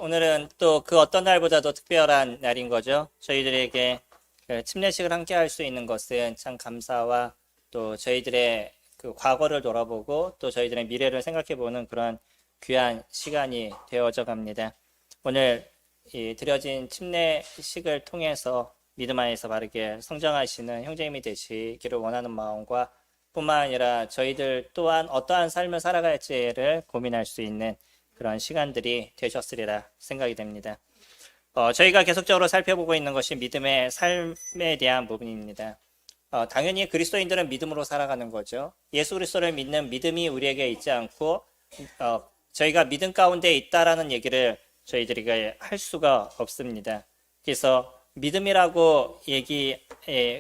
오늘은 또 그 어떤 날보다도 특별한 날인 거죠. 저희들에게 그 침례식을 함께 할 수 있는 것은 참 감사와 또 저희들의 그 과거를 돌아보고 또 저희들의 미래를 생각해 보는 그런 귀한 시간이 되어져 갑니다. 오늘 이 드려진 침례식을 통해서 믿음 안에서 바르게 성장하시는 형제님이 되시기를 원하는 마음과 뿐만 아니라 저희들 또한 어떠한 삶을 살아갈지를 고민할 수 있는 그런 시간들이 되셨으리라 생각이 됩니다. 저희가 계속적으로 살펴보고 있는 것이 믿음의 삶에 대한 부분입니다. 당연히 그리스도인들은 믿음으로 살아가는 거죠. 예수 그리스도를 믿는 믿음이 우리에게 있지 않고 저희가 믿음 가운데 있다라는 얘기를 저희들이 할 수가 없습니다. 그래서 믿음이라고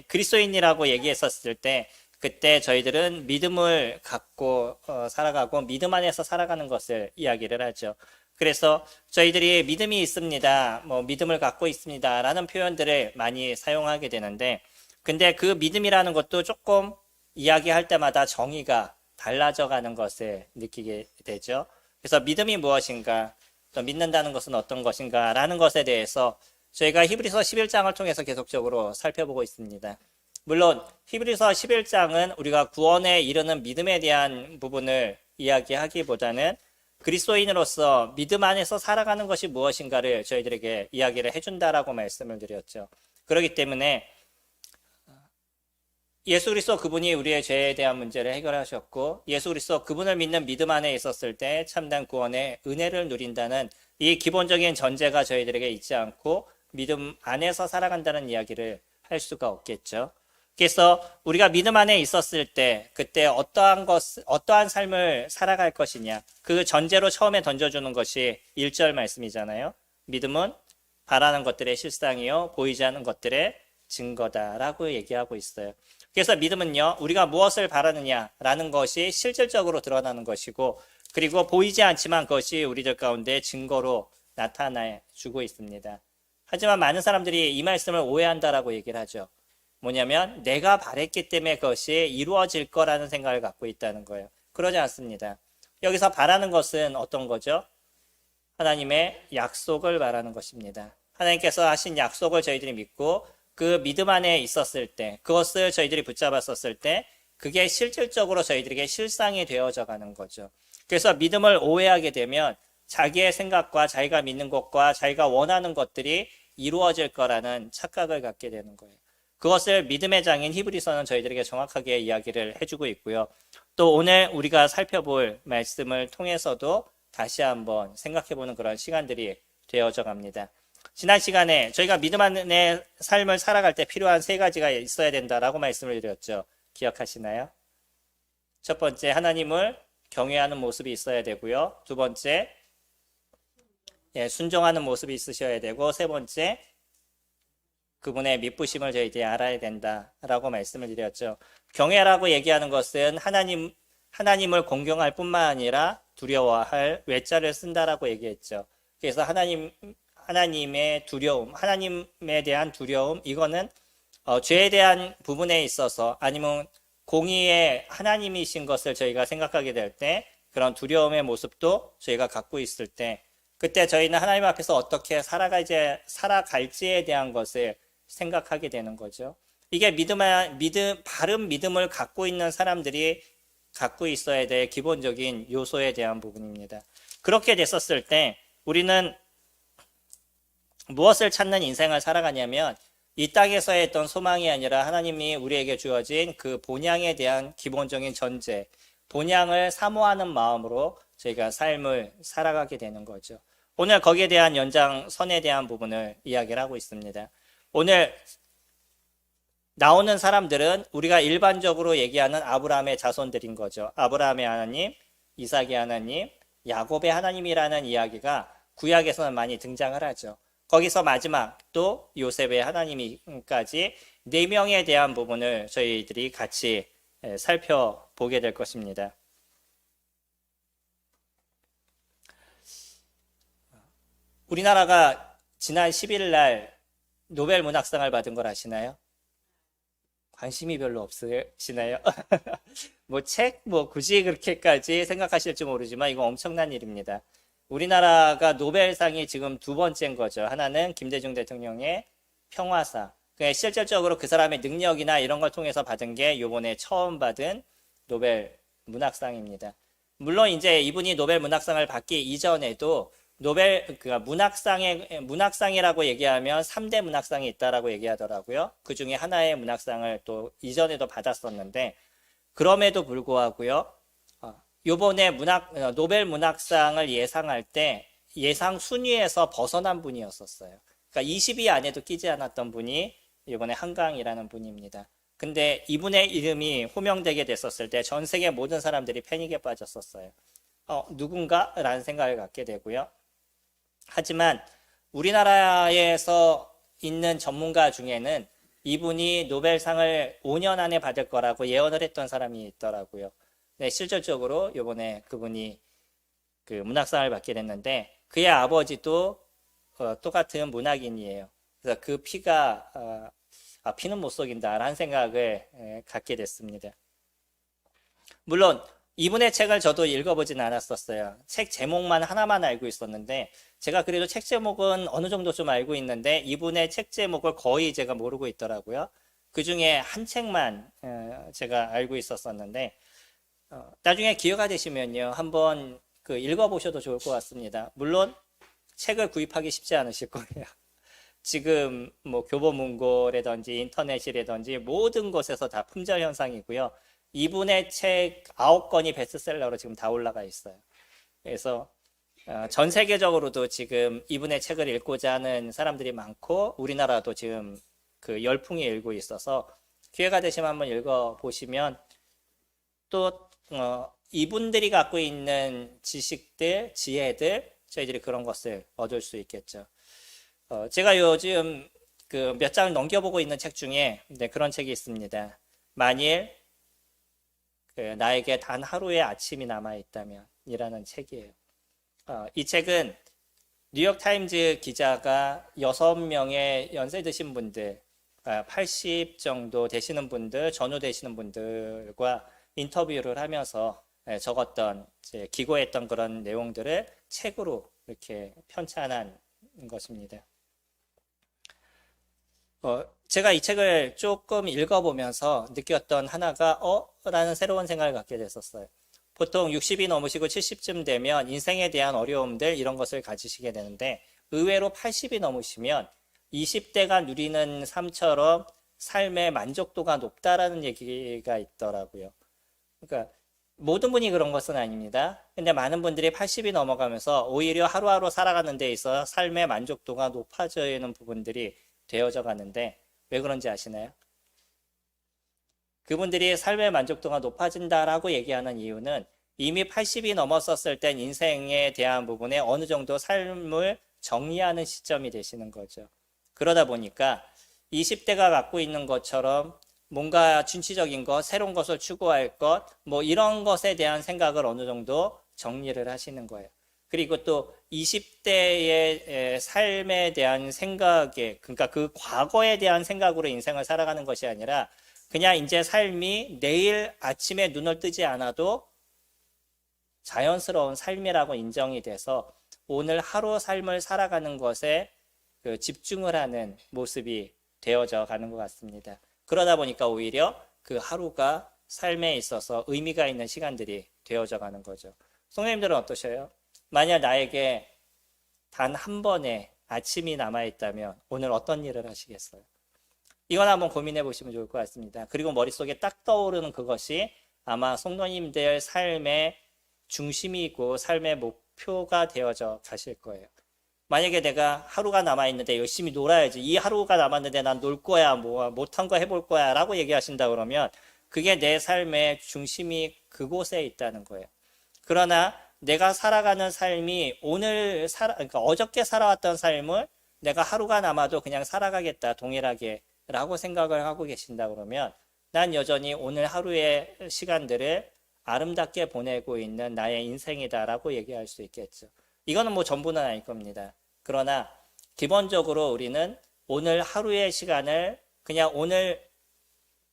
그리스도인이라고 얘기했었을 때 그때 저희들은 믿음을 갖고 살아가고 믿음 안에서 살아가는 것을 이야기를 하죠. 그래서 저희들이 믿음이 있습니다, 믿음을 갖고 있습니다 라는 표현들을 많이 사용하게 되는데, 근데 그 믿음이라는 것도 조금 이야기할 때마다 정의가 달라져 가는 것을 느끼게 되죠. 그래서 믿음이 무엇인가, 또 믿는다는 것은 어떤 것인가 라는 것에 대해서 저희가 히브리서 11장을 통해서 계속적으로 살펴보고 있습니다. 물론 히브리서 11장은 우리가 구원에 이르는 믿음에 대한 부분을 이야기하기보다는 그리스도인으로서 믿음 안에서 살아가는 것이 무엇인가를 저희들에게 이야기를 해준다라고 말씀을 드렸죠. 그렇기 때문에 예수 그리스도 그분이 우리의 죄에 대한 문제를 해결하셨고 예수 그리스도 그분을 믿는 믿음 안에 있었을 때 참된 구원의 은혜를 누린다는 이 기본적인 전제가 저희들에게 있지 않고 믿음 안에서 살아간다는 이야기를 할 수가 없겠죠. 그래서 우리가 믿음 안에 있었을 때 그때 어떠한 삶을 살아갈 것이냐, 그 전제로 처음에 던져주는 것이 1절 말씀이잖아요. 믿음은 바라는 것들의 실상이요 보이지 않는 것들의 증거다라고 얘기하고 있어요. 그래서 믿음은요, 우리가 무엇을 바라느냐라는 것이 실질적으로 드러나는 것이고, 그리고 보이지 않지만 그것이 우리들 가운데 증거로 나타나주고 있습니다. 하지만 많은 사람들이 이 말씀을 오해한다라고 얘기를 하죠. 뭐냐면 내가 바랬기 때문에 그것이 이루어질 거라는 생각을 갖고 있다는 거예요. 그러지 않습니다. 여기서 바라는 것은 어떤 거죠? 하나님의 약속을 바라는 것입니다. 하나님께서 하신 약속을 저희들이 믿고 그 믿음 안에 있었을 때, 그것을 저희들이 붙잡았었을 때 그게 실질적으로 저희들에게 실상이 되어져 가는 거죠. 그래서 믿음을 오해하게 되면 자기의 생각과 자기가 믿는 것과 자기가 원하는 것들이 이루어질 거라는 착각을 갖게 되는 거예요. 그것을 믿음의 장인 히브리서는 저희들에게 정확하게 이야기를 해주고 있고요. 또 오늘 우리가 살펴볼 말씀을 통해서도 다시 한번 생각해보는 그런 시간들이 되어져 갑니다. 지난 시간에 저희가 믿음 안의 삶을 살아갈 때 필요한 3가지가 있어야 된다라고 말씀을 드렸죠. 기억하시나요? 첫 번째, 하나님을 경외하는 모습이 있어야 되고요. 두 번째, 순종하는 모습이 있으셔야 되고, 세 번째, 그분의 미쁘심을 저희들이 알아야 된다라고 말씀을 드렸죠. 경외라고 얘기하는 것은 하나님을 공경할 뿐만 아니라 두려워할 외자를 쓴다라고 얘기했죠. 그래서 하나님의 두려움, 하나님에 대한 두려움, 이거는 죄에 대한 부분에 있어서 아니면 공의의 하나님이신 것을 저희가 생각하게 될 때, 그런 두려움의 모습도 저희가 갖고 있을 때, 그때 저희는 하나님 앞에서 어떻게 살아갈지에 대한 것을 생각하게 되는 거죠. 이게 바른 믿음을 갖고 있는 사람들이 갖고 있어야 될 기본적인 요소에 대한 부분입니다. 그렇게 됐었을 때 우리는 무엇을 찾는 인생을 살아가냐면 이 땅에서의 어떤 소망이 아니라 하나님이 우리에게 주어진 그 본향에 대한 기본적인 전제, 본향을 사모하는 마음으로 저희가 삶을 살아가게 되는 거죠. 오늘 거기에 대한 연장선에 대한 부분을 이야기를 하고 있습니다. 오늘 나오는 사람들은 우리가 일반적으로 얘기하는 아브라함의 자손들인 거죠. 아브라함의 하나님, 이삭의 하나님, 야곱의 하나님이라는 이야기가 구약에서는 많이 등장을 하죠. 거기서 마지막 또 요셉의 하나님까지 4명에 대한 부분을 저희들이 같이 살펴보게 될 것입니다. 우리나라가 지난 10일 날 노벨 문학상을 받은 걸 아시나요? 관심이 별로 없으시나요? 굳이 그렇게까지 생각하실지 모르지만 이거 엄청난 일입니다. 우리나라가 노벨상이 지금 두 번째인 거죠. 하나는 김대중 대통령의 평화상. 실질적으로 그 사람의 능력이나 이런 걸 통해서 받은 게 이번에 처음 받은 노벨 문학상입니다. 물론 이제 이분이 노벨 문학상을 받기 이전에도 문학상이라고 얘기하면 3대 문학상이 있다라고 얘기하더라고요. 그 중에 하나의 문학상을 또 이전에도 받았었는데, 그럼에도 불구하고요, 요번에 노벨 문학상을 예상할 때 예상 순위에서 벗어난 분이었었어요. 그러니까 20위 안에도 끼지 않았던 분이 이번에 한강이라는 분입니다. 근데 이분의 이름이 호명되게 됐었을 때 전 세계 모든 사람들이 패닉에 빠졌었어요. 누군가? 라는 생각을 갖게 되고요. 하지만 우리나라에서 있는 전문가 중에는 이분이 노벨상을 5년 안에 받을 거라고 예언을 했던 사람이 있더라고요. 네, 실질적으로 이번에 그분이 그 문학상을 받게 됐는데, 그의 아버지도 똑같은 문학인이에요. 그래서 그 피가 피는 못 속인다라는 생각을 갖게 됐습니다. 물론 이분의 책을 저도 읽어보진 않았었어요. 책 제목만 하나만 알고 있었는데, 제가 그래도 책 제목은 어느 정도 좀 알고 있는데 이분의 책 제목을 거의 제가 모르고 있더라고요. 그 중에 한 책만 제가 알고 있었었는데, 나중에 기회가 되시면요, 한번 읽어보셔도 좋을 것 같습니다. 물론 책을 구입하기 쉽지 않으실 거예요. 지금 뭐 교보문고라든지 인터넷이라든지 모든 곳에서 다 품절 현상이고요. 이분의 책 9권이 베스트셀러로 지금 다 올라가 있어요. 그래서 전 세계적으로도 지금 이분의 책을 읽고자 하는 사람들이 많고, 우리나라도 지금 그 열풍이 일고 있어서 기회가 되시면 한번 읽어보시면 또 이분들이 갖고 있는 지식들, 지혜들, 저희들이 그런 것을 얻을 수 있겠죠. 제가 요즘 그 몇 장을 넘겨보고 있는 책 중에 그런 책이 있습니다. 만일 나에게 단 하루의 아침이 남아있다면 이라는 책이에요. 이 책은 뉴욕타임즈 기자가 6명의 연세 드신 분들, 80 정도 되시는 분들, 전후 되시는 분들과 인터뷰를 하면서 적었던, 기고했던 그런 내용들을 책으로 이렇게 편찬한 것입니다. 제가 이 책을 조금 읽어보면서 느꼈던 하나가 라는 새로운 생각을 갖게 됐었어요. 보통 60이 넘으시고 70쯤 되면 인생에 대한 어려움들 이런 것을 가지시게 되는데, 의외로 80이 넘으시면 20대가 누리는 삶처럼 삶의 만족도가 높다라는 얘기가 있더라고요. 그러니까 모든 분이 그런 것은 아닙니다. 근데 많은 분들이 80이 넘어가면서 오히려 하루하루 살아가는 데 있어 삶의 만족도가 높아지는 부분들이 되어져 가는데, 왜 그런지 아시나요? 그분들이 삶의 만족도가 높아진다라고 얘기하는 이유는 이미 80이 넘었었을 땐 인생에 대한 부분에 어느 정도 삶을 정리하는 시점이 되시는 거죠. 그러다 보니까 20대가 갖고 있는 것처럼 뭔가 진취적인 것, 새로운 것을 추구할 것, 뭐 이런 것에 대한 생각을 어느 정도 정리를 하시는 거예요. 그리고 또 20대의 삶에 대한 생각에, 그러니까 그 과거에 대한 생각으로 인생을 살아가는 것이 아니라 그냥 이제 삶이 내일 아침에 눈을 뜨지 않아도 자연스러운 삶이라고 인정이 돼서 오늘 하루 삶을 살아가는 것에 집중을 하는 모습이 되어져 가는 것 같습니다. 그러다 보니까 오히려 그 하루가 삶에 있어서 의미가 있는 시간들이 되어져 가는 거죠. 성도님들은 어떠셔요? 만약 나에게 단 한 번의 아침이 남아있다면 오늘 어떤 일을 하시겠어요? 이건 한번 고민해 보시면 좋을 것 같습니다. 그리고 머릿속에 딱 떠오르는 그것이 아마 성도님들 삶의 중심이고 삶의 목표가 되어져 가실 거예요. 만약에 내가 하루가 남아있는데 열심히 놀아야지, 이 하루가 남았는데 난 놀 거야, 뭐 못한 거 해볼 거야 라고 얘기하신다 그러면 그게 내 삶의 중심이 그곳에 있다는 거예요. 그러나 내가 살아가는 삶이 그러니까 어저께 살아왔던 삶을 내가 하루가 남아도 그냥 살아가겠다, 동일하게 라고 생각을 하고 계신다 그러면 난 여전히 오늘 하루의 시간들을 아름답게 보내고 있는 나의 인생이다 라고 얘기할 수 있겠죠. 이거는 뭐 전부는 아닐 겁니다. 그러나 기본적으로 우리는 오늘 하루의 시간을 그냥 오늘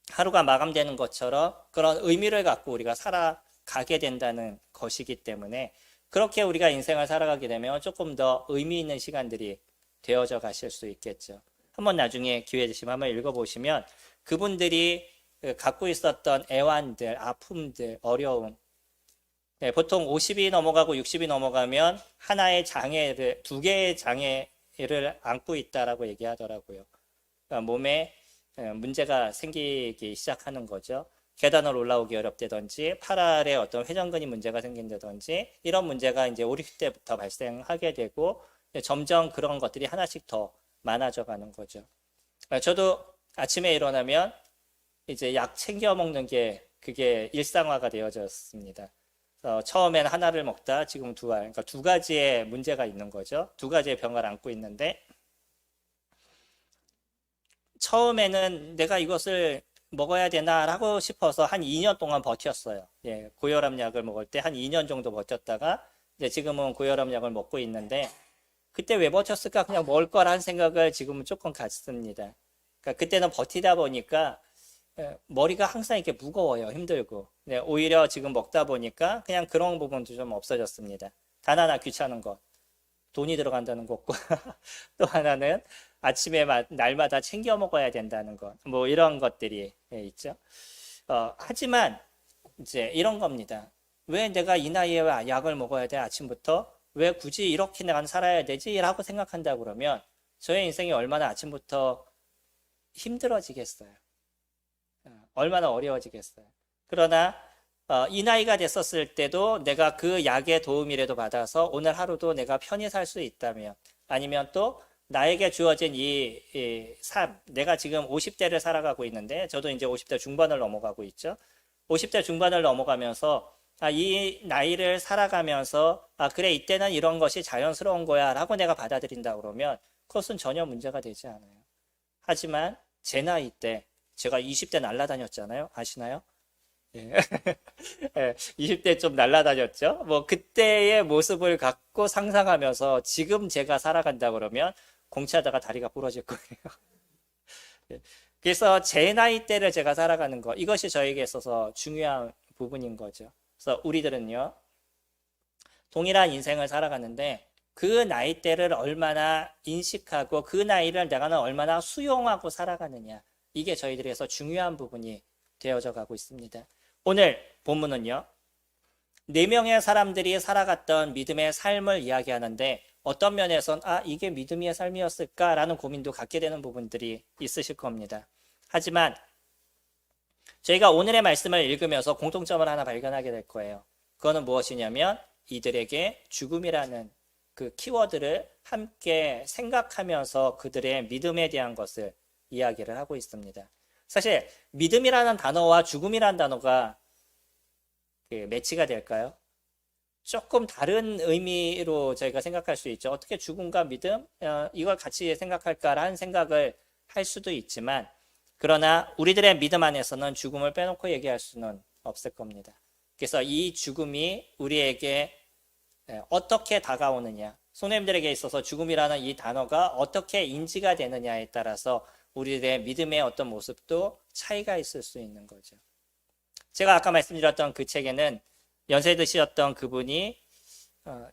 하루가 마감되는 것처럼 그런 의미를 갖고 우리가 살아가게 된다는 것이기 때문에 그렇게 우리가 인생을 살아가게 되면 조금 더 의미 있는 시간들이 되어져 가실 수 있겠죠. 한번 나중에 기회 되시면 한번 읽어보시면 그분들이 갖고 있었던 애환들, 아픔들, 어려움, 네, 보통 50이 넘어가고 60이 넘어가면 하나의 장애를, 두 개의 장애를 안고 있다라고 얘기하더라고요. 그러니까 몸에 문제가 생기기 시작하는 거죠. 계단을 올라오기 어렵다든지, 팔 아래 어떤 회전근이 문제가 생긴다든지, 이런 문제가 이제 50 때부터 발생하게 되고, 점점 그런 것들이 하나씩 더 많아져 가는 거죠. 저도 아침에 일어나면 이제 약 챙겨 먹는 게 그게 일상화가 되어졌습니다. 처음에는 하나를 먹다 지금 두 알, 그러니까 두 가지의 문제가 있는 거죠. 두 가지의 병을 안고 있는데 처음에는 내가 이것을 먹어야 되나라고 싶어서 한 2년 동안 버텼어요. 예, 고혈압 약을 먹을 때 한 2년 정도 버텼다가 이제 지금은 고혈압 약을 먹고 있는데 그때 왜 버텼을까? 그냥 먹을 거라는 생각을 지금은 조금 갖습니다. 그러니까 그때는 버티다 보니까 머리가 항상 이렇게 무거워요. 힘들고. 네, 오히려 지금 먹다 보니까 그냥 그런 부분도 좀 없어졌습니다. 단 하나 귀찮은 것. 돈이 들어간다는 것과 또 하나는 아침에 날마다 챙겨 먹어야 된다는 것. 뭐 이런 것들이 있죠. 하지만 이제 이런 겁니다. 왜 내가 이 나이에 약을 먹어야 돼? 아침부터? 왜 굳이 이렇게 내가 살아야 되지? 라고 생각한다 그러면 저의 인생이 얼마나 아침부터 힘들어지겠어요. 얼마나 어려워지겠어요. 그러나 이 나이가 됐었을 때도 내가 그 약의 도움이라도 받아서 오늘 하루도 내가 편히 살 수 있다면 아니면 또 나에게 주어진 이 삶, 내가 지금 50대를 살아가고 있는데 저도 이제 50대 중반을 넘어가고 있죠. 50대 중반을 넘어가면서 이 나이를 살아가면서 그래 이때는 이런 것이 자연스러운 거야 라고 내가 받아들인다 그러면 그것은 전혀 문제가 되지 않아요. 하지만 제 나이 때 제가 20대 날라다녔잖아요. 아시나요? 예. 20대 좀 날라다녔죠. 뭐 그때의 모습을 갖고 상상하면서 지금 제가 살아간다 그러면 공차다가 다리가 부러질 거예요. 그래서 제 나이 때를 제가 살아가는 거 이것이 저에게 있어서 중요한 부분인 거죠. 그래서 우리들은요 동일한 인생을 살아가는데 그 나이대를 얼마나 인식하고 그 나이를 내가 얼마나 수용하고 살아가느냐 이게 저희들에서 중요한 부분이 되어져 가고 있습니다. 오늘 본문은요 4명의 사람들이 살아갔던 믿음의 삶을 이야기하는데 어떤 면에선 이게 믿음의 삶이었을까라는 고민도 갖게 되는 부분들이 있으실 겁니다. 하지만 저희가 오늘의 말씀을 읽으면서 공통점을 하나 발견하게 될 거예요. 그거는 무엇이냐면 이들에게 죽음이라는 그 키워드를 함께 생각하면서 그들의 믿음에 대한 것을 이야기를 하고 있습니다. 사실 믿음이라는 단어와 죽음이라는 단어가 매치가 될까요? 조금 다른 의미로 저희가 생각할 수 있죠. 어떻게 죽음과 믿음 이걸 같이 생각할까라는 생각을 할 수도 있지만 그러나 우리들의 믿음 안에서는 죽음을 빼놓고 얘기할 수는 없을 겁니다. 그래서 이 죽음이 우리에게 어떻게 다가오느냐 성도님들에게 있어서 죽음이라는 이 단어가 어떻게 인지가 되느냐에 따라서 우리들의 믿음의 어떤 모습도 차이가 있을 수 있는 거죠. 제가 아까 말씀드렸던 그 책에는 연세 드셨던 그분이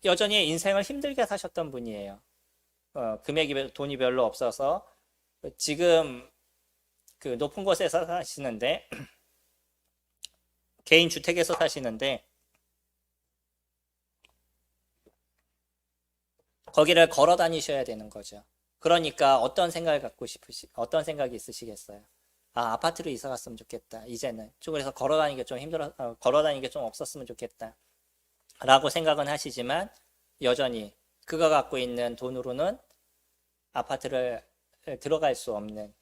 여전히 인생을 힘들게 사셨던 분이에요. 돈이 별로 없어서 지금 그 높은 곳에서 사시는데 개인 주택에서 사시는데 거기를 걸어 다니셔야 되는 거죠. 그러니까 어떤 생각이 있으시겠어요? 아파트로 이사 갔으면 좋겠다. 이제는. 그래서 걸어 다니기 좀 걸어 다니기 좀 없었으면 좋겠다. 라고 생각은 하시지만 여전히 그가 갖고 있는 돈으로는 아파트를 들어갈 수 없는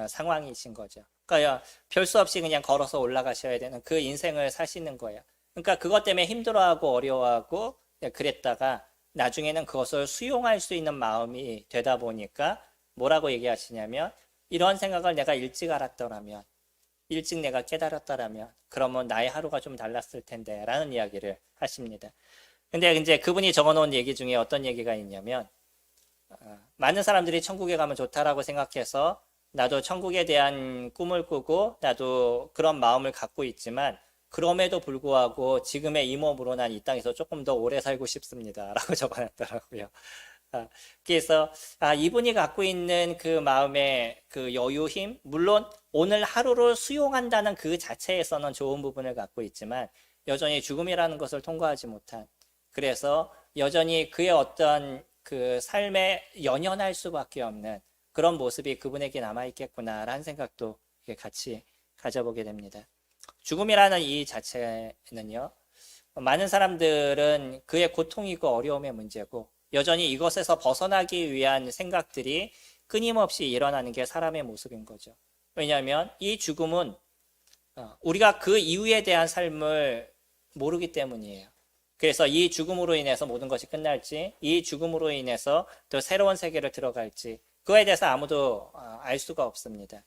상황이신 거죠. 그러니까 별 수 없이 그냥 걸어서 올라가셔야 되는 그 인생을 사시는 거예요. 그러니까 그것 때문에 힘들어하고 어려워하고 그랬다가 나중에는 그것을 수용할 수 있는 마음이 되다 보니까 뭐라고 얘기하시냐면 이런 생각을 내가 일찍 알았더라면 일찍 내가 깨달았더라면 그러면 나의 하루가 좀 달랐을 텐데 라는 이야기를 하십니다. 근데 이제 그분이 적어놓은 얘기 중에 어떤 얘기가 있냐면 많은 사람들이 천국에 가면 좋다라고 생각해서 나도 천국에 대한 꿈을 꾸고 나도 그런 마음을 갖고 있지만 그럼에도 불구하고 지금의 이 몸으로 난 이 땅에서 조금 더 오래 살고 싶습니다. 라고 적어놨더라고요. 그래서 이분이 갖고 있는 그 마음의 그 여유힘, 물론 오늘 하루를 수용한다는 그 자체에서는 좋은 부분을 갖고 있지만 여전히 죽음이라는 것을 통과하지 못한, 그래서 여전히 그의 어떤 그 삶에 연연할 수밖에 없는 그런 모습이 그분에게 남아있겠구나라는 생각도 같이 가져보게 됩니다. 죽음이라는 이 자체는요, 많은 사람들은 그의 고통이고 어려움의 문제고 여전히 이것에서 벗어나기 위한 생각들이 끊임없이 일어나는 게 사람의 모습인 거죠. 왜냐하면 이 죽음은 우리가 그 이후에 대한 삶을 모르기 때문이에요. 그래서 이 죽음으로 인해서 모든 것이 끝날지, 이 죽음으로 인해서 또 새로운 세계를 들어갈지, 그거에 대해서 아무도 알 수가 없습니다.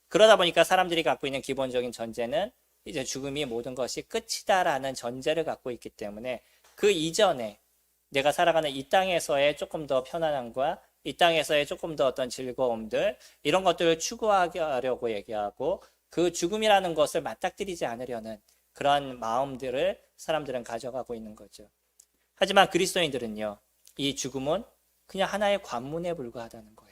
그러다 보니까 사람들이 갖고 있는 기본적인 전제는 이제 죽음이 모든 것이 끝이다라는 전제를 갖고 있기 때문에 그 이전에 내가 살아가는 이 땅에서의 조금 더 편안함과 이 땅에서의 조금 더 어떤 즐거움들, 이런 것들을 추구하려고 얘기하고 그 죽음이라는 것을 맞닥뜨리지 않으려는 그런 마음들을 사람들은 가져가고 있는 거죠. 하지만 그리스도인들은요, 이 죽음은 그냥 하나의 관문에 불과하다는 거예요.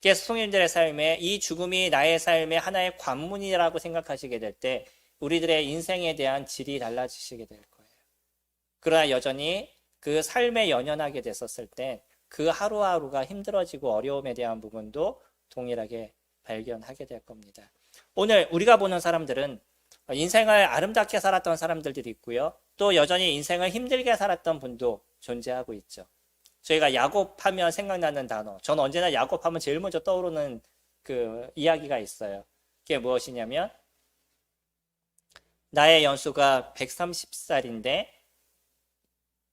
그래서 성도님들의 삶에 이 죽음이 나의 삶의 하나의 관문이라고 생각하시게 될 때 우리들의 인생에 대한 질이 달라지시게 될 거예요. 그러나 여전히 그 삶에 연연하게 됐었을 때 그 하루하루가 힘들어지고 어려움에 대한 부분도 동일하게 발견하게 될 겁니다. 오늘 우리가 보는 사람들은 인생을 아름답게 살았던 사람들이 있고요. 또 여전히 인생을 힘들게 살았던 분도 존재하고 있죠. 저희가 야곱하면 생각나는 단어, 저는 언제나 야곱하면 제일 먼저 떠오르는 그 이야기가 있어요. 그게 무엇이냐면 나의 연수가 130살인데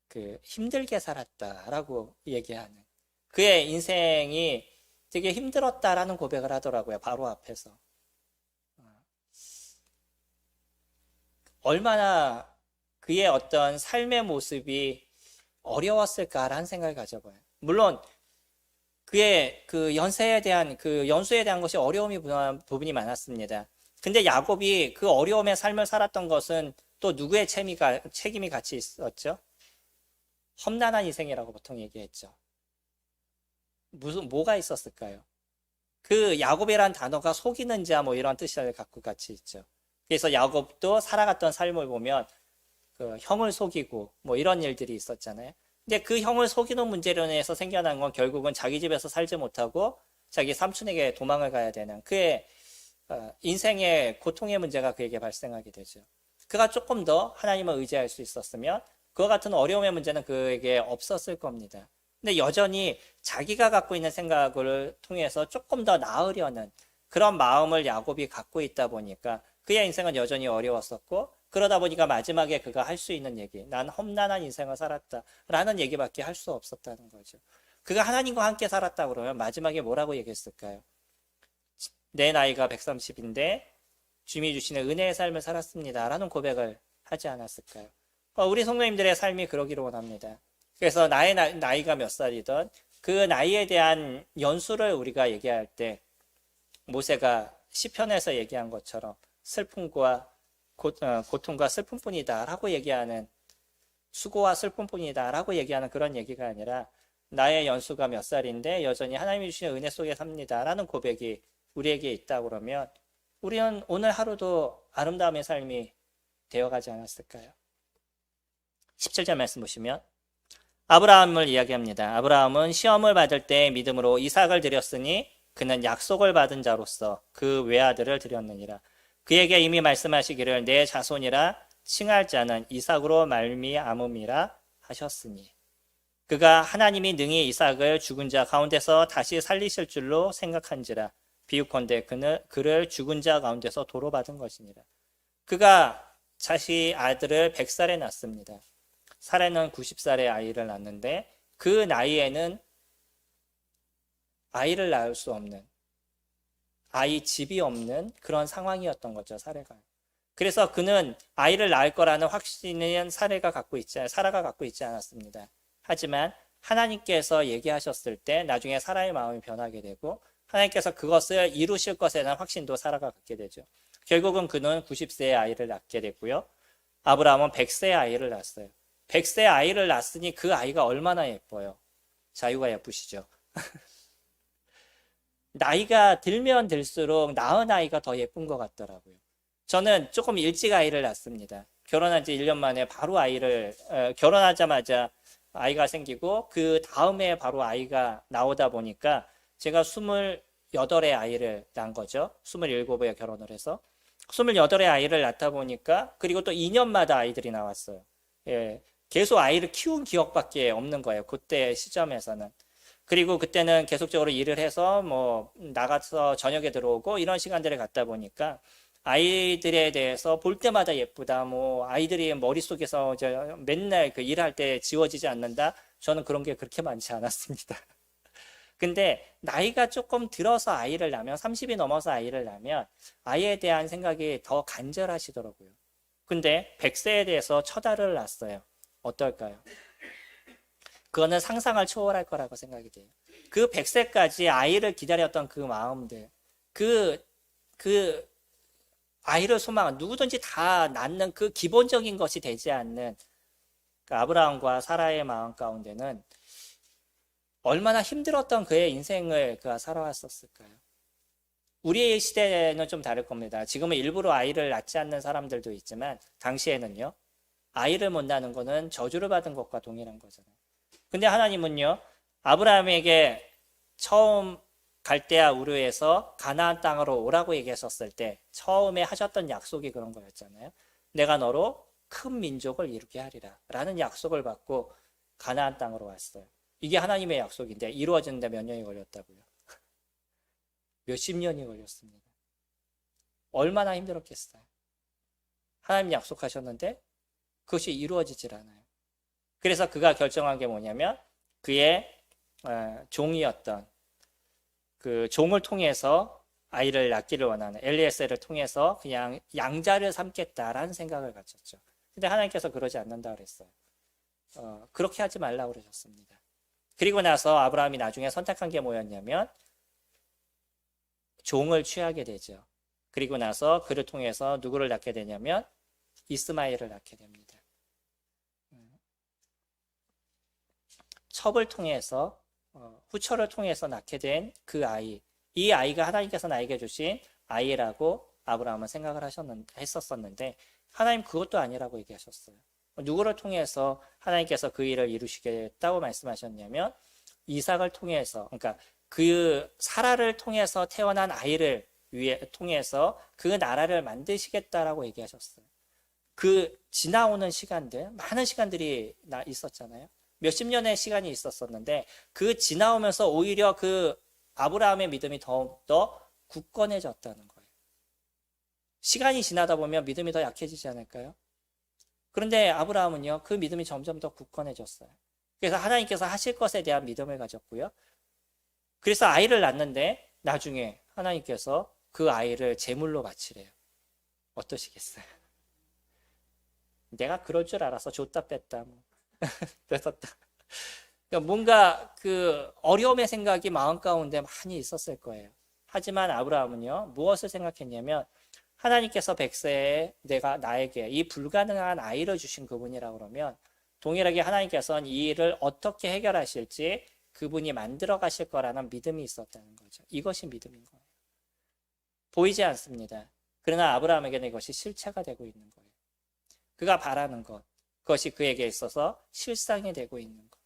그 힘들게 살았다라고 얘기하는, 그의 인생이 되게 힘들었다라는 고백을 하더라고요. 바로 앞에서. 얼마나 그의 어떤 삶의 모습이 어려웠을까라는 생각을 가져봐요. 물론 그의 그 연수에 대한 것이 어려움이 부분이 많았습니다. 근데 야곱이 그 어려움의 삶을 살았던 것은 또 누구의 책임이 같이 있었죠? 험난한 인생이라고 보통 얘기했죠. 뭐가 있었을까요? 그 야곱이란 단어가 속이는 자 뭐 이런 뜻을 갖고 같이 있죠. 그래서 야곱도 살아갔던 삶을 보면 그 형을 속이고 뭐 이런 일들이 있었잖아요. 근데 그 형을 속이는 문제로 인해서 생겨난 건 결국은 자기 집에서 살지 못하고 자기 삼촌에게 도망을 가야 되는 그의 인생의 고통의 문제가 그에게 발생하게 되죠. 그가 조금 더 하나님을 의지할 수 있었으면 그와 같은 어려움의 문제는 그에게 없었을 겁니다. 근데 여전히 자기가 갖고 있는 생각을 통해서 조금 더 나으려는 그런 마음을 야곱이 갖고 있다 보니까 그의 인생은 여전히 어려웠었고, 그러다 보니까 마지막에 그가 할 수 있는 얘기, 난 험난한 인생을 살았다 라는 얘기밖에 할 수 없었다는 거죠. 그가 하나님과 함께 살았다 그러면 마지막에 뭐라고 얘기했을까요? 내 나이가 130인데 주님이 주시는 은혜의 삶을 살았습니다 라는 고백을 하지 않았을까요? 우리 성도님들의 삶이 그러기를 원합니다. 그래서 나의 나이가 몇 살이든 그 나이에 대한 연수를 우리가 얘기할 때 모세가 시편에서 얘기한 것처럼 슬픔과 고통과 슬픔뿐이다 라고 얘기하는, 수고와 슬픔뿐이다 라고 얘기하는 그런 얘기가 아니라 나의 연수가 몇 살인데 여전히 하나님이 주시는 은혜 속에 삽니다 라는 고백이 우리에게 있다 그러면 우리는 오늘 하루도 아름다움의 삶이 되어가지 않았을까요? 17절 말씀 보시면 아브라함을 이야기합니다. 아브라함은 시험을 받을 때 믿음으로 이삭을 드렸으니 그는 약속을 받은 자로서 그 외아들을 드렸느니라. 그에게 이미 말씀하시기를 내 자손이라 칭할 자는 이삭으로 말미암음이라 하셨으니, 그가 하나님이 능히 이삭을 죽은 자 가운데서 다시 살리실 줄로 생각한지라. 비유컨대 그를 죽은 자 가운데서 도로 받은 것이니라. 그가 자기 아들을 100살에 낳습니다. 사례는 90살에 아이를 낳는데 그 나이에는 아이를 낳을 수 없는, 아이 집이 없는 그런 상황이었던 거죠, 사례가. 그래서 그는 아이를 낳을 거라는 확신은 사라가 갖고 있지 않았습니다. 하지만 하나님께서 얘기하셨을 때 나중에 사라의 마음이 변하게 되고 하나님께서 그것을 이루실 것에 대한 확신도 사라가 갖게 되죠. 결국은 그는 90세의 아이를 낳게 됐고요. 아브라함은 100세의 아이를 낳았어요. 100세의 아이를 낳았으니 그 아이가 얼마나 예뻐요. 자유가 예쁘시죠. 나이가 들면 들수록 낳은 아이가 더 예쁜 것 같더라고요. 저는 조금 일찍 아이를 낳습니다. 결혼한 지 1년 만에 바로 결혼하자마자 아이가 생기고 그 다음에 바로 아이가 나오다 보니까 제가 28의 아이를 낳은 거죠. 27에 결혼을 해서. 28의 아이를 낳다 보니까 그리고 또 2년마다 아이들이 나왔어요. 예, 계속 아이를 키운 기억밖에 없는 거예요. 그때 시점에서는. 그리고 그때는 계속적으로 일을 해서 뭐 나가서 저녁에 들어오고 이런 시간들을 갖다 보니까 아이들에 대해서 볼 때마다 예쁘다. 뭐 아이들이 머릿속에서 맨날 그 일할 때 지워지지 않는다. 저는 그런 게 그렇게 많지 않았습니다. 근데 나이가 조금 들어서 아이를 낳으면 30이 넘어서 아이를 낳으면 아이에 대한 생각이 더 간절하시더라고요. 근데 100세에 대해서 첫 아이를 낳았어요. 어떨까요? 그거는 상상을 초월할 거라고 생각이 돼요. 그 100세까지 아이를 기다렸던 그 마음들, 그 아이를 소망한 누구든지 다 낳는 그 기본적인 것이 되지 않는 그 아브라함과 사라의 마음 가운데는 얼마나 힘들었던 그의 인생을 그가 살아왔었을까요? 우리의 시대는 좀 다를 겁니다. 지금은 일부러 아이를 낳지 않는 사람들도 있지만 당시에는요. 아이를 못 낳는 거는 저주를 받은 것과 동일한 거잖아요. 근데 하나님은요. 아브라함에게 처음 갈대아 우르에서 가나안 땅으로 오라고 얘기하셨을 때 처음에 하셨던 약속이 그런 거였잖아요. 내가 너로 큰 민족을 이루게 하리라 라는 약속을 받고 가나안 땅으로 왔어요. 이게 하나님의 약속인데 이루어지는데 몇 년이 걸렸다고요? 몇십 년이 걸렸습니다. 얼마나 힘들었겠어요. 하나님 약속하셨는데 그것이 이루어지질 않아요. 그래서 그가 결정한 게 뭐냐면 그의 종이었던 그 종을 통해서 아이를 낳기를 원하는 엘리에셀을 통해서 그냥 양자를 삼겠다라는 생각을 가졌죠. 근데 하나님께서 그러지 않는다 그랬어요. 그렇게 하지 말라고 그러셨습니다. 그리고 나서 아브라함이 나중에 선택한 게 뭐였냐면 종을 취하게 되죠. 그리고 나서 그를 통해서 누구를 낳게 되냐면 이스마엘을 낳게 됩니다. 첩을 통해서 후처를 통해서 낳게 된 그 아이, 이 아이가 하나님께서 나에게 주신 아이라고 아브라함은 생각을 했었었는데 하나님 그것도 아니라고 얘기하셨어요. 누구를 통해서 하나님께서 그 일을 이루시겠다고 말씀하셨냐면 이삭을 통해서, 그러니까 그 사라를 통해서 태어난 아이를 통해서 그 나라를 만드시겠다라고 얘기하셨어요. 그 지나오는 시간들, 많은 시간들이 있었잖아요. 몇십 년의 시간이 있었었는데 그 지나오면서 오히려 그 아브라함의 믿음이 더욱더 굳건해졌다는 거예요. 시간이 지나다 보면 믿음이 더 약해지지 않을까요? 그런데 아브라함은요, 그 믿음이 점점 더 굳건해졌어요. 그래서 하나님께서 하실 것에 대한 믿음을 가졌고요. 그래서 아이를 낳는데 나중에 하나님께서 그 아이를 제물로 바치래요. 어떠시겠어요? 내가 그럴 줄 알아서 줬다 뺐다 뭐. 뺐었다. 그러니까 뭔가 그 어려움의 생각이 마음 가운데 많이 있었을 거예요. 하지만 아브라함은요, 무엇을 생각했냐면 하나님께서 100세에 나에게 이 불가능한 아이를 주신 그분이라고 그러면 동일하게 하나님께서는 이 일을 어떻게 해결하실지 그분이 만들어 가실 거라는 믿음이 있었다는 거죠. 이것이 믿음인 거예요. 보이지 않습니다. 그러나 아브라함에게는 이것이 실체가 되고 있는 거예요. 그가 바라는 것, 그것이 그에게 있어서 실상이 되고 있는 것.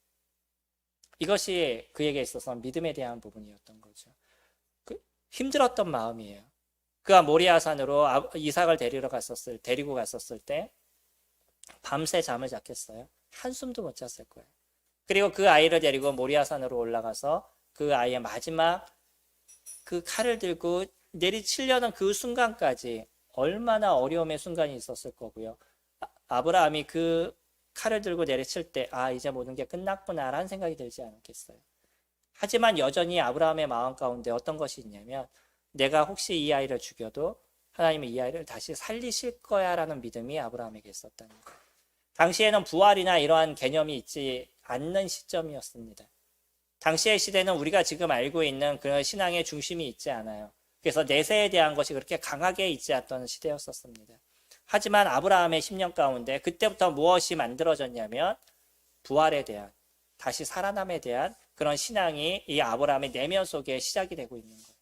이것이 그에게 있어서 믿음에 대한 부분이었던 거죠. 힘들었던 마음이에요. 그가 모리아산으로 이삭을 데리고 갔었을 때 밤새 잠을 잤겠어요? 한숨도 못 잤을 거예요. 그리고 그 아이를 데리고 모리아산으로 올라가서 그 아이의 마지막 그 칼을 들고 내리치려는 그 순간까지 얼마나 어려움의 순간이 있었을 거고요. 아브라함이 그 칼을 들고 내리칠 때 이제 모든 게 끝났구나 라는 생각이 들지 않겠어요. 하지만 여전히 아브라함의 마음 가운데 어떤 것이 있냐면 내가 혹시 이 아이를 죽여도 하나님이 이 아이를 다시 살리실 거야 라는 믿음이 아브라함에게 있었다는 거예요. 당시에는 부활이나 이러한 개념이 있지 않는 시점이었습니다. 당시의 시대는 우리가 지금 알고 있는 그런 신앙의 중심이 있지 않아요. 그래서 내세에 대한 것이 그렇게 강하게 있지 않던 시대였었습니다. 하지만 아브라함의 10년 가운데 그때부터 무엇이 만들어졌냐면 부활에 대한, 다시 살아남에 대한 그런 신앙이 이 아브라함의 내면 속에 시작이 되고 있는 거예요.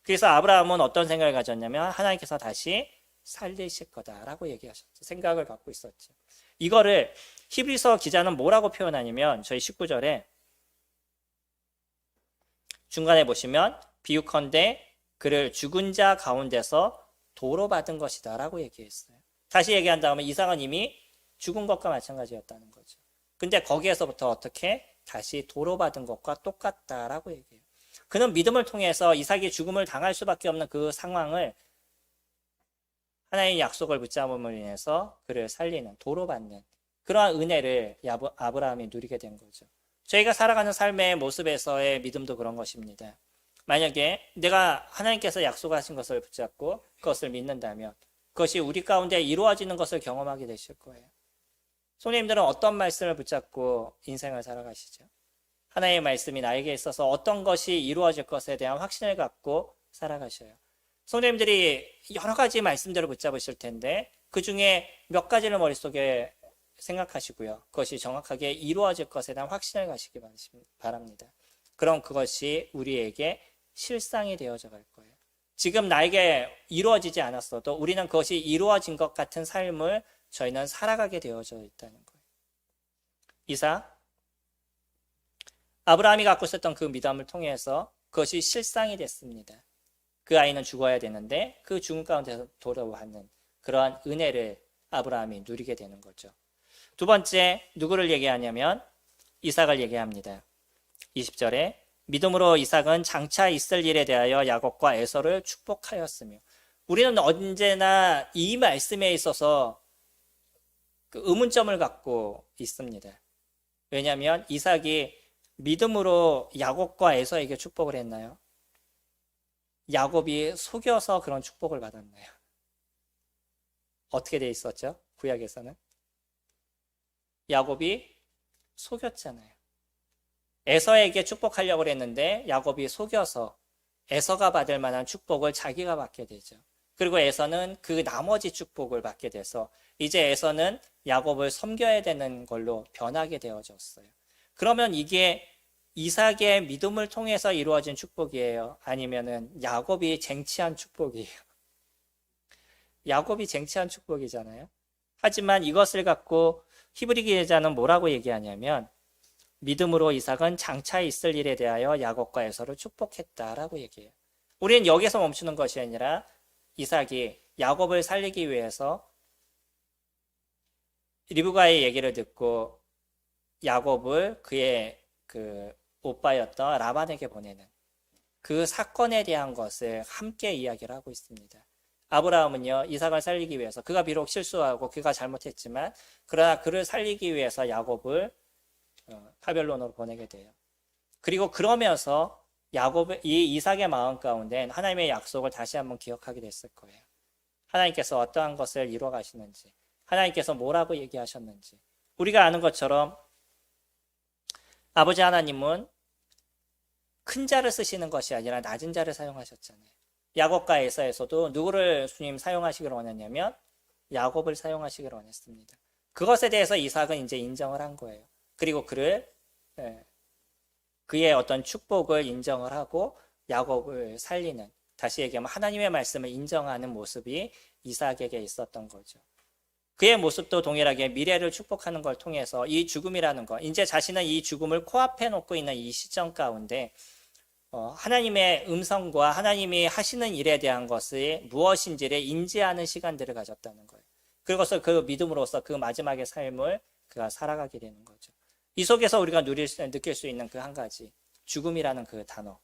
그래서 아브라함은 어떤 생각을 가졌냐면 하나님께서 다시 살리실 거다라고 얘기하셨죠. 생각을 갖고 있었죠. 이거를 히브리서 기자는 뭐라고 표현하냐면 저희 19절에 중간에 보시면 비유컨대 그를 죽은 자 가운데서 도로 받은 것이다 라고 얘기했어요. 다시 얘기한다면 이삭은 이미 죽은 것과 마찬가지였다는 거죠. 근데 거기에서부터 어떻게 다시 도로 받은 것과 똑같다라고 얘기해요. 그는 믿음을 통해서 이삭이 죽음을 당할 수밖에 없는 그 상황을 하나님의 약속을 붙잡음으로 인해서 그를 살리는, 도로 받는 그러한 은혜를 아브라함이 누리게 된 거죠. 저희가 살아가는 삶의 모습에서의 믿음도 그런 것입니다. 만약에 내가 하나님께서 약속하신 것을 붙잡고 그것을 믿는다면 그것이 우리 가운데 이루어지는 것을 경험하게 되실 거예요. 성도님들은 어떤 말씀을 붙잡고 인생을 살아가시죠? 하나님의 말씀이 나에게 있어서 어떤 것이 이루어질 것에 대한 확신을 갖고 살아가셔요. 성도님들이 여러 가지 말씀들을 붙잡으실 텐데 그 중에 몇 가지를 머릿속에 생각하시고요. 그것이 정확하게 이루어질 것에 대한 확신을 가시기 바랍니다. 그럼 그것이 우리에게 실상이 되어져 갈 거예요. 지금 나에게 이루어지지 않았어도 우리는 그것이 이루어진 것 같은 삶을 저희는 살아가게 되어져 있다는 거예요. 이삭, 아브라함이 갖고 있었던 그 믿음을 통해서 그것이 실상이 됐습니다. 그 아이는 죽어야 되는데 그 죽음 가운데서 돌아오는 그러한 은혜를 아브라함이 누리게 되는 거죠. 두 번째, 누구를 얘기하냐면 이삭을 얘기합니다. 20절에 믿음으로 이삭은 장차 있을 일에 대하여 야곱과 에서를 축복하였으며, 우리는 언제나 이 말씀에 있어서 그 의문점을 갖고 있습니다. 왜냐하면 이삭이 믿음으로 야곱과 에서에게 축복을 했나요? 야곱이 속여서 그런 축복을 받았나요? 어떻게 돼 있었죠? 구약에서는 야곱이 속였잖아요. 에서에게 축복하려고 했는데 야곱이 속여서 에서가 받을 만한 축복을 자기가 받게 되죠. 그리고 에서는 그 나머지 축복을 받게 돼서 이제 에서는 야곱을 섬겨야 되는 걸로 변하게 되어졌어요. 그러면 이게 이삭의 믿음을 통해서 이루어진 축복이에요? 아니면은 야곱이 쟁취한 축복이에요? 야곱이 쟁취한 축복이잖아요. 하지만 이것을 갖고 히브리 기자는 뭐라고 얘기하냐면 믿음으로 이삭은 장차 있을 일에 대하여 야곱과 에서를 축복했다라고 얘기해요. 우리는 여기서 멈추는 것이 아니라 이삭이 야곱을 살리기 위해서 리브가의 얘기를 듣고 야곱을 그의 그 오빠였던 라반에게 보내는 그 사건에 대한 것을 함께 이야기를 하고 있습니다. 아브라함은요, 이삭을 살리기 위해서, 그가 비록 실수하고 그가 잘못했지만 그러나 그를 살리기 위해서 야곱을 바벨론으로 보내게 돼요. 그리고 그러면서 이 이삭의 마음 가운데 하나님의 약속을 다시 한번 기억하게 됐을 거예요. 하나님께서 어떠한 것을 이루어 가시는지, 하나님께서 뭐라고 얘기하셨는지. 우리가 아는 것처럼 아버지 하나님은 큰 자를 쓰시는 것이 아니라 낮은 자를 사용하셨잖아요. 야곱과 에서에서도 누구를 주님 사용하시기를 원했냐면 야곱을 사용하시기를 원했습니다. 그것에 대해서 이삭은 이제 인정을 한 거예요. 그리고 그의 어떤 축복을 인정을 하고 야곱을 살리는, 다시 얘기하면 하나님의 말씀을 인정하는 모습이 이삭에게 있었던 거죠. 그의 모습도 동일하게 미래를 축복하는 걸 통해서 이 죽음이라는 것, 이제 자신은 이 죽음을 코앞에 놓고 있는 이 시점 가운데 하나님의 음성과 하나님이 하시는 일에 대한 것이 무엇인지를 인지하는 시간들을 가졌다는 거예요. 그것을 그 믿음으로써 그 마지막의 삶을 그가 살아가게 되는 거죠. 이 속에서 우리가 느낄 수 있는 그 한 가지, 죽음이라는 그 단어.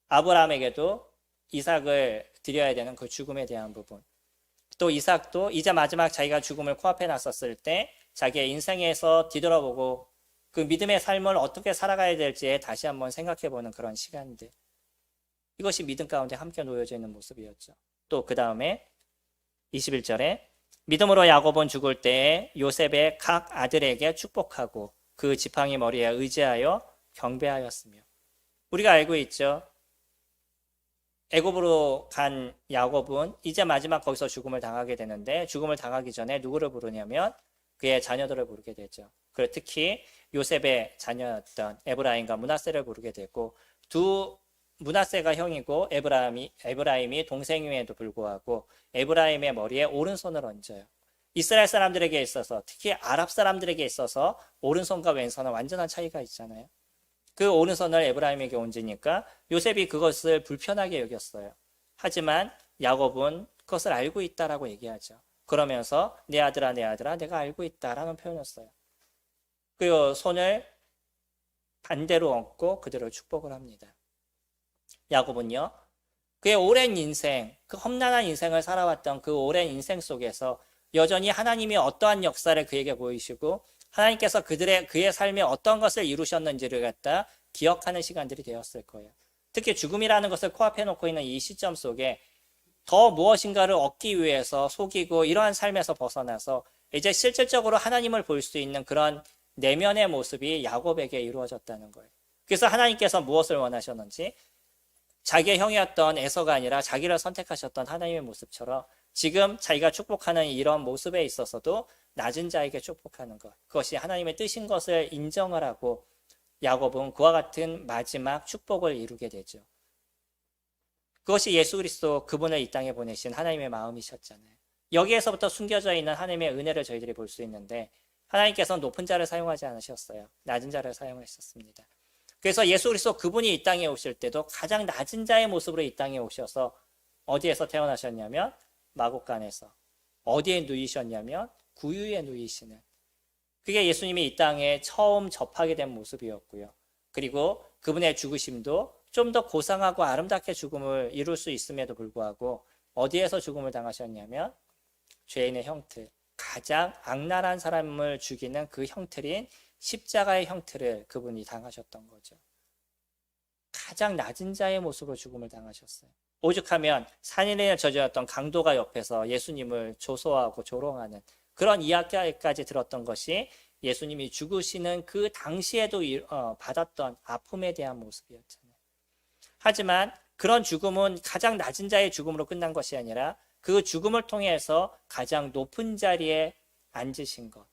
아브라함에게도 이삭을 드려야 되는 그 죽음에 대한 부분. 또 이삭도 이제 마지막 자기가 죽음을 코앞에 놨었을 때 자기의 인생에서 뒤돌아보고 그 믿음의 삶을 어떻게 살아가야 될지에 다시 한번 생각해보는 그런 시간들. 이것이 믿음 가운데 함께 놓여져 있는 모습이었죠. 또 그 다음에 21절에 믿음으로 야곱은 죽을 때에 요셉의 각 아들에게 축복하고 그 지팡이 머리에 의지하여 경배하였으며. 우리가 알고 있죠. 애굽으로 간 야곱은 이제 마지막 거기서 죽음을 당하게 되는데 죽음을 당하기 전에 누구를 부르냐면 그의 자녀들을 부르게 되죠. 그리고 특히 요셉의 자녀였던 에브라임과 므낫세를 부르게 되고 두 므낫세가 형이고 에브라임이 동생임에도 불구하고 에브라임의 머리에 오른손을 얹어요. 이스라엘 사람들에게 있어서 특히 아랍 사람들에게 있어서 오른손과 왼손은 완전한 차이가 있잖아요. 그 오른손을 에브라임에게 얹으니까 요셉이 그것을 불편하게 여겼어요. 하지만 야곱은 그것을 알고 있다라고 얘기하죠. 그러면서 내 아들아 내 아들아 내가 알고 있다라는 표현이었어요. 그 손을 반대로 얹고 그들을 축복을 합니다. 야곱은요. 그의 오랜 인생, 그 험난한 인생을 살아왔던 그 오랜 인생 속에서 여전히 하나님이 어떠한 역사를 그에게 보이시고 하나님께서 그의 삶에 어떤 것을 이루셨는지를 갖다 기억하는 시간들이 되었을 거예요. 특히 죽음이라는 것을 코앞에 놓고 있는 이 시점 속에 더 무엇인가를 얻기 위해서 속이고 이러한 삶에서 벗어나서 이제 실질적으로 하나님을 볼 수 있는 그런 내면의 모습이 야곱에게 이루어졌다는 거예요. 그래서 하나님께서 무엇을 원하셨는지 자기의 형이었던 에서가 아니라 자기를 선택하셨던 하나님의 모습처럼 지금 자기가 축복하는 이런 모습에 있어서도 낮은 자에게 축복하는 것, 그것이 하나님의 뜻인 것을 인정을 하고 야곱은 그와 같은 마지막 축복을 이루게 되죠. 그것이 예수 그리스도 그분을 이 땅에 보내신 하나님의 마음이셨잖아요. 여기에서부터 숨겨져 있는 하나님의 은혜를 저희들이 볼 수 있는데 하나님께서는 높은 자를 사용하지 않으셨어요. 낮은 자를 사용하셨습니다. 그래서 예수 그리스도 그분이 이 땅에 오실 때도 가장 낮은 자의 모습으로 이 땅에 오셔서 어디에서 태어나셨냐면 마국간에서. 어디에 누이셨냐면 구유에 누이시는. 그게 예수님이 이 땅에 처음 접하게 된 모습이었고요. 그리고 그분의 죽으심도 좀 더 고상하고 아름답게 죽음을 이룰 수 있음에도 불구하고 어디에서 죽음을 당하셨냐면 죄인의 형틀, 가장 악랄한 사람을 죽이는 그 형틀인 십자가의 형틀을 그분이 당하셨던 거죠. 가장 낮은 자의 모습으로 죽음을 당하셨어요. 오죽하면 산인을 저지렀던 강도가 옆에서 예수님을 조소하고 조롱하는 그런 이야기까지 들었던 것이 예수님이 죽으시는 그 당시에도 받았던 아픔에 대한 모습이었잖아요. 하지만 그런 죽음은 가장 낮은 자의 죽음으로 끝난 것이 아니라 그 죽음을 통해서 가장 높은 자리에 앉으신 것.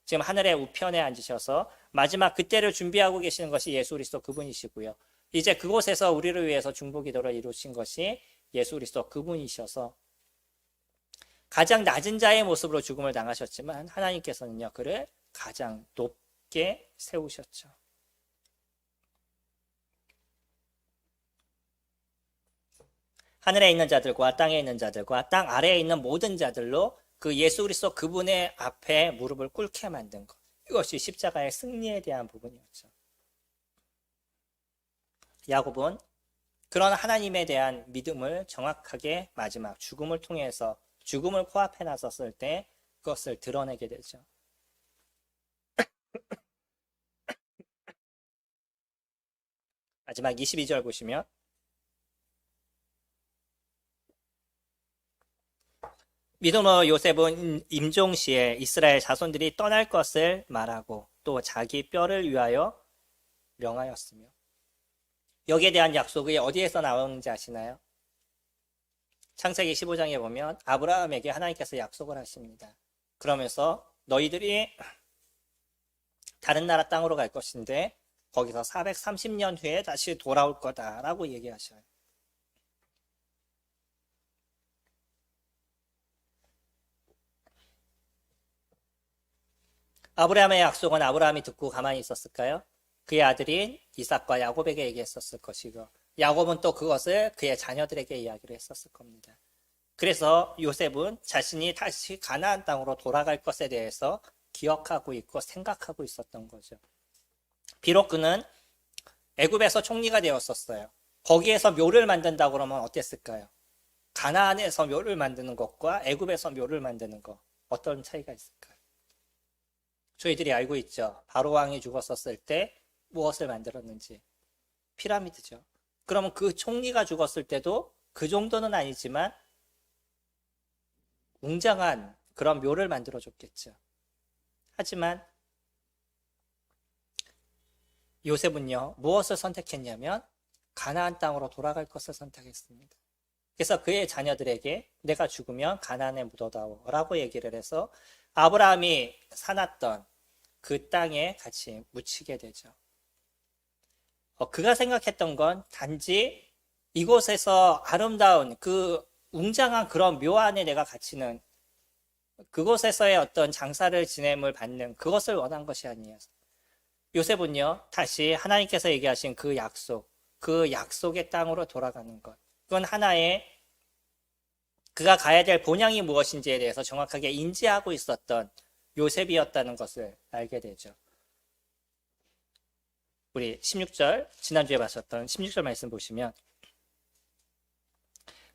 지금 하늘의 우편에 앉으셔서 마지막 그때를 준비하고 계시는 것이 예수 그리스도 그분이시고요. 이제 그곳에서 우리를 위해서 중보기도를 이루신 것이 예수 그리스도 그분이셔서 가장 낮은 자의 모습으로 죽음을 당하셨지만 하나님께서는요, 그를 가장 높게 세우셨죠. 하늘에 있는 자들과 땅에 있는 자들과 땅 아래에 있는 모든 자들로 그 예수 그리스도 그분의 앞에 무릎을 꿇게 만든 것. 이것이 십자가의 승리에 대한 부분이었죠. 야곱은 그런 하나님에 대한 믿음을 정확하게 마지막 죽음을 통해서 죽음을 코앞에 나섰을 때 그것을 드러내게 되죠. 마지막 22절 보시면 믿음으로 요셉은 임종시에 이스라엘 자손들이 떠날 것을 말하고 또 자기 뼈를 위하여 명하였으며 여기에 대한 약속이 어디에서 나오는지 아시나요? 창세기 15장에 보면 아브라함에게 하나님께서 약속을 하십니다. 그러면서 너희들이 다른 나라 땅으로 갈 것인데 거기서 430년 후에 다시 돌아올 거다라고 얘기하셔요. 아브라함의 약속은 아브라함이 듣고 가만히 있었을까요? 그의 아들인 이삭과 야곱에게 얘기했었을 것이고 야곱은 또 그것을 그의 자녀들에게 이야기를 했었을 겁니다. 그래서 요셉은 자신이 다시 가나안 땅으로 돌아갈 것에 대해서 기억하고 있고 생각하고 있었던 거죠. 비록 그는 애굽에서 총리가 되었었어요. 거기에서 묘를 만든다고 그러면 어땠을까요? 가나안에서 묘를 만드는 것과 애굽에서 묘를 만드는 것 어떤 차이가 있을까요? 저희들이 알고 있죠. 바로 왕이 죽었었을 때 무엇을 만들었는지 피라미드죠. 그러면 그 총리가 죽었을 때도 그 정도는 아니지만 웅장한 그런 묘를 만들어줬겠죠. 하지만 요셉은요 무엇을 선택했냐면 가나안 땅으로 돌아갈 것을 선택했습니다. 그래서 그의 자녀들에게 내가 죽으면 가나안에 묻어다오라고 얘기를 해서 아브라함이 사놨던 그 땅에 같이 묻히게 되죠. 그가 생각했던 건 단지 이곳에서 아름다운 그 웅장한 그런 묘 안에 내가 갇히는 그곳에서의 어떤 장사를 지냄을 받는 그것을 원한 것이 아니에요. 요셉은요, 다시 하나님께서 얘기하신 그 약속의 땅으로 돌아가는 것. 그건 하나의 그가 가야 될 본향이 무엇인지에 대해서 정확하게 인지하고 있었던 요셉이었다는 것을 알게 되죠. 우리 16절, 지난주에 봤었던 16절 말씀 보시면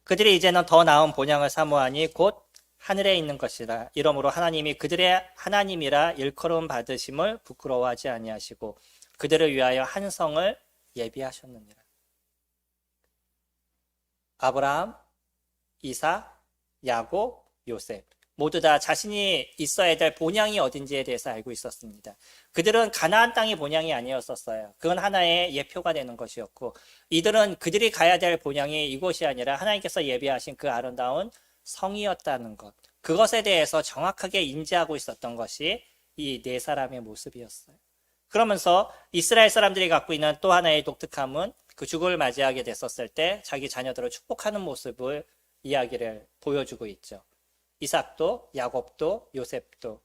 그들이 이제는 더 나은 본향을 사모하니 곧 하늘에 있는 것이라. 이러므로 하나님이 그들의 하나님이라 일컬음 받으심을 부끄러워하지 아니하시고 그들을 위하여 한 성을 예비하셨느니라. 아브라함, 이삭, 야곱, 요셉 모두 다 자신이 있어야 될 본향이 어딘지에 대해서 알고 있었습니다. 그들은 가나안 땅이 본향이 아니었었어요. 그건 하나의 예표가 되는 것이었고 이들은 그들이 가야 될 본향이 이곳이 아니라 하나님께서 예비하신 그 아름다운 성이었다는 것. 그것에 대해서 정확하게 인지하고 있었던 것이 이 네 사람의 모습이었어요. 그러면서 이스라엘 사람들이 갖고 있는 또 하나의 독특함은 그 죽음을 맞이하게 됐었을 때 자기 자녀들을 축복하는 모습을 이야기를 보여주고 있죠. 이삭도 야곱도 요셉도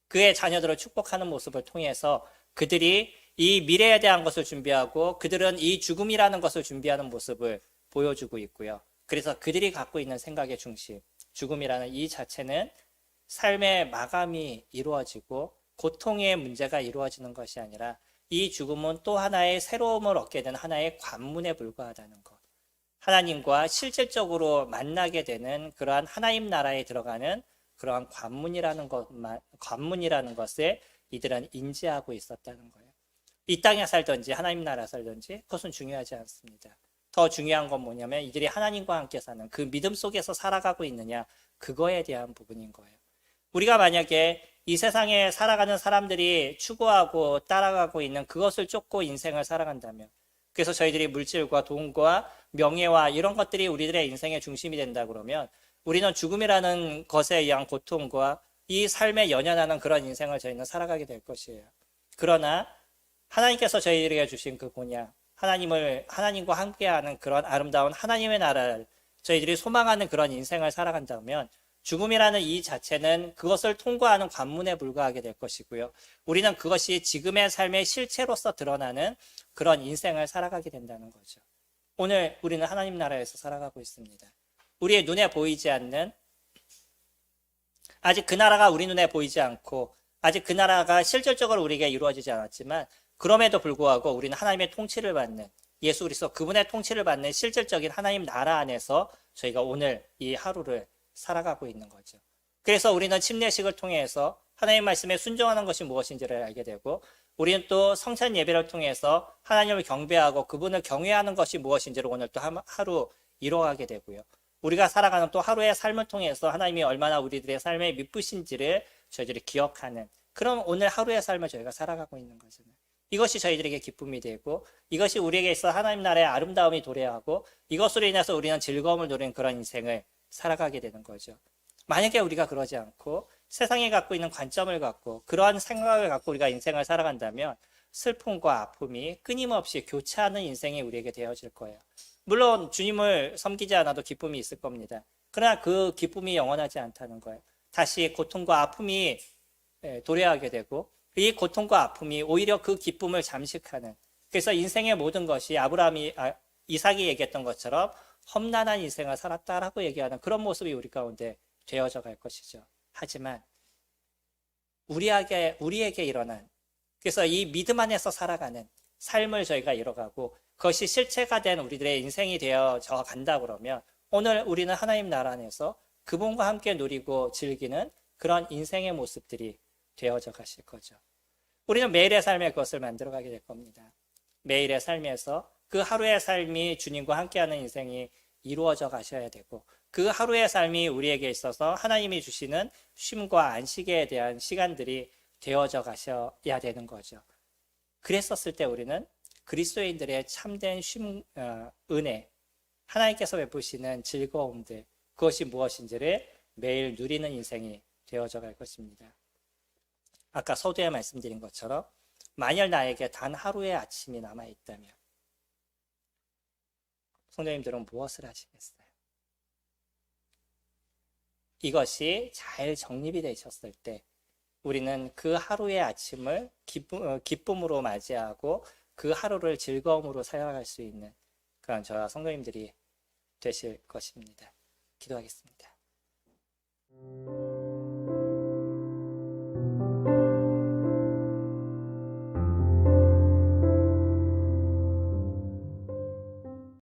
그의 자녀들을 축복하는 모습을 통해서 그들이 이 미래에 대한 것을 준비하고 그들은 이 죽음이라는 것을 준비하는 모습을 보여주고 있고요. 그래서 그들이 갖고 있는 생각의 중심, 죽음이라는 이 자체는 삶의 마감이 이루어지고 고통의 문제가 이루어지는 것이 아니라 이 죽음은 또 하나의 새로움을 얻게 되는 하나의 관문에 불과하다는 것. 하나님과 실질적으로 만나게 되는 그러한 하나님 나라에 들어가는 그러한 관문이라는 것을 이들은 인지하고 있었다는 거예요. 이 땅에 살든지 하나님 나라 살든지 그것은 중요하지 않습니다. 더 중요한 건 뭐냐면 이들이 하나님과 함께 사는 그 믿음 속에서 살아가고 있느냐 그거에 대한 부분인 거예요. 우리가 만약에 이 세상에 살아가는 사람들이 추구하고 따라가고 있는 그것을 쫓고 인생을 살아간다면 그래서 저희들이 물질과 돈과 명예와 이런 것들이 우리들의 인생의 중심이 된다 그러면 우리는 죽음이라는 것에 의한 고통과 이 삶에 연연하는 그런 인생을 저희는 살아가게 될 것이에요. 그러나 하나님께서 저희들에게 주신 그 본향, 하나님과 함께하는 그런 아름다운 하나님의 나라를 저희들이 소망하는 그런 인생을 살아간다면 죽음이라는 이 자체는 그것을 통과하는 관문에 불과하게 될 것이고요. 우리는 그것이 지금의 삶의 실체로서 드러나는 그런 인생을 살아가게 된다는 거죠. 오늘 우리는 하나님 나라에서 살아가고 있습니다. 우리의 눈에 보이지 않는 아직 그 나라가 우리 눈에 보이지 않고 아직 그 나라가 실질적으로 우리에게 이루어지지 않았지만 그럼에도 불구하고 우리는 하나님의 통치를 받는 예수 그리스도 그분의 통치를 받는 실질적인 하나님 나라 안에서 저희가 오늘 이 하루를 살아가고 있는 거죠. 그래서 우리는 침례식을 통해서 하나님 말씀에 순종하는 것이 무엇인지를 알게 되고 우리는 또 성찬 예배를 통해서 하나님을 경배하고 그분을 경외하는 것이 무엇인지를 오늘 또 하루 이뤄가게 되고요. 우리가 살아가는 또 하루의 삶을 통해서 하나님이 얼마나 우리들의 삶에 미쁘신지를 저희들이 기억하는 그런 오늘 하루의 삶을 저희가 살아가고 있는 거잖아요. 이것이 저희들에게 기쁨이 되고 이것이 우리에게 있어 하나님 나라의 아름다움이 도래하고 이것으로 인해서 우리는 즐거움을 누리는 그런 인생을 살아가게 되는 거죠. 만약에 우리가 그러지 않고 세상에 갖고 있는 관점을 갖고 그러한 생각을 갖고 우리가 인생을 살아간다면 슬픔과 아픔이 끊임없이 교차하는 인생이 우리에게 되어질 거예요. 물론 주님을 섬기지 않아도 기쁨이 있을 겁니다. 그러나 그 기쁨이 영원하지 않다는 거예요. 다시 고통과 아픔이 도래하게 되고 이 고통과 아픔이 오히려 그 기쁨을 잠식하는 그래서 인생의 모든 것이 이삭이 얘기했던 것처럼 험난한 인생을 살았다라고 얘기하는 그런 모습이 우리 가운데 되어져 갈 것이죠. 하지만 우리에게 일어난 그래서 이 믿음 안에서 살아가는 삶을 저희가 이뤄가고 그것이 실체가 된 우리들의 인생이 되어져 간다 그러면 오늘 우리는 하나님 나라 안에서 그분과 함께 누리고 즐기는 그런 인생의 모습들이 되어져 가실 거죠. 우리는 매일의 삶에 그것을 만들어가게 될 겁니다. 매일의 삶에서 그 하루의 삶이 주님과 함께하는 인생이 이루어져 가셔야 되고 그 하루의 삶이 우리에게 있어서 하나님이 주시는 쉼과 안식에 대한 시간들이 되어져 가셔야 되는 거죠. 그랬었을 때 우리는 그리스도인들의 참된 은혜, 하나님께서 베푸시는 즐거움들, 그것이 무엇인지를 매일 누리는 인생이 되어져 갈 것입니다. 아까 서두에 말씀드린 것처럼 만일 나에게 단 하루의 아침이 남아있다면 성도님들은 무엇을 하시겠어요? 이것이 잘 정립이 되셨을 때 우리는 그 하루의 아침을 기쁨으로 맞이하고 그 하루를 즐거움으로 살아갈 수 있는 그런 저와 성도님들이 되실 것입니다. 기도하겠습니다.